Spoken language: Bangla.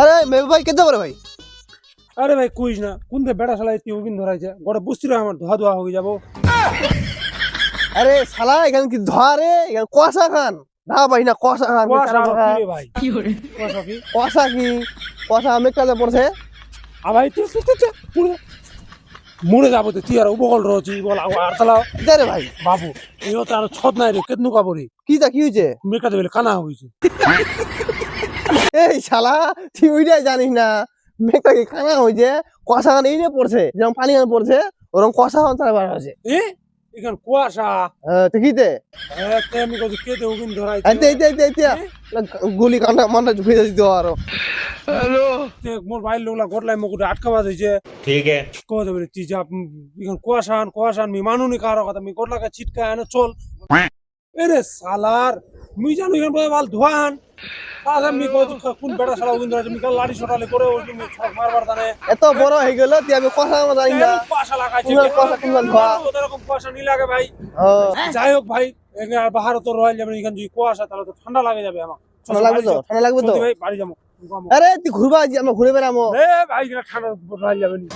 আরে মেঘ ভাই কেতে পারে ভাই? আরে ভাই কইস না কোন দে বেড়া শালা এতি ওগিন ধরাইছে গোটা বুঝতি আমার ধোয়া ধোয়া হয়ে যাবো। আরে শালা এখানে কি ধোয়া রে, এখানে কষা খান। না ভাই না কষা খান, কুয়াশা আবার কি রে ভাই কুয়াশা কি কষা কি কষা মেঘ কাজে পড়ছে। আ ভাই তুই মরে যাবো তো তুই আর উপকল রয়েছি বল আর তালা কিতা রে ভাই? বাবু এই তো আর ছদ নাই রে কেতনু কাপড়ি কি হয়েছে? মেকাতে বলে কানা হয়েছে। এই শালা তুই ওইটাই জানিস না, মেঘটা কি খানা হয়েছে? কষা খান এই যে পড়ছে, যেমন পানি খান পড়ছে ওরকম কষা খান তারা বার হয়েছে। এ এখান কুয়াশা তো কিতে আমি কত কেতে ওগিন ধরাইছে আইতে আইতে আইতে আইতে গুলি কান্না মান্না ঢুকে দিতে আরো। মোর ভাই লোকলা গটলাই মুকুটে আটকাবা দিয়েছে। ठीक है। কত বলে তুই যা এখান কুয়াশান মি মানুনি কারো কথা মি গটলাকে ছিটকা এনে চল এরে সালার মুই জানো এখান পরে বাল ধোয়ান আচ্ছা মি কোন বেটা শালা ওগিন ধরাইছে মি কাল লাড়ি সটালে করে ওই মি ছক মারবার দানে এত বড় হয়ে গেল তুই আমি কষা খান জানি না। কুয়াশা লাগাইছে কুয়াশা কুয়াশা কিনবেন ধোয়া। ওরকম কুয়াশা নি লাগে ভাই। ও যাই হোক ভাই বাহার তো রয়েল যাবে এখান যদি কুয়াশা তাহলে তো ঠান্ডা লাগে যাবে আমার ঠান্ডা লাগবে তো, ঠান্ডা লাগবে তো। ভাই বাড়ি যাবো আরে তুই ঘুরবা আজ, আমরা ঘুরে বেড়াবো। এ ভাই ঠান্ডা রয়েল যাবে নি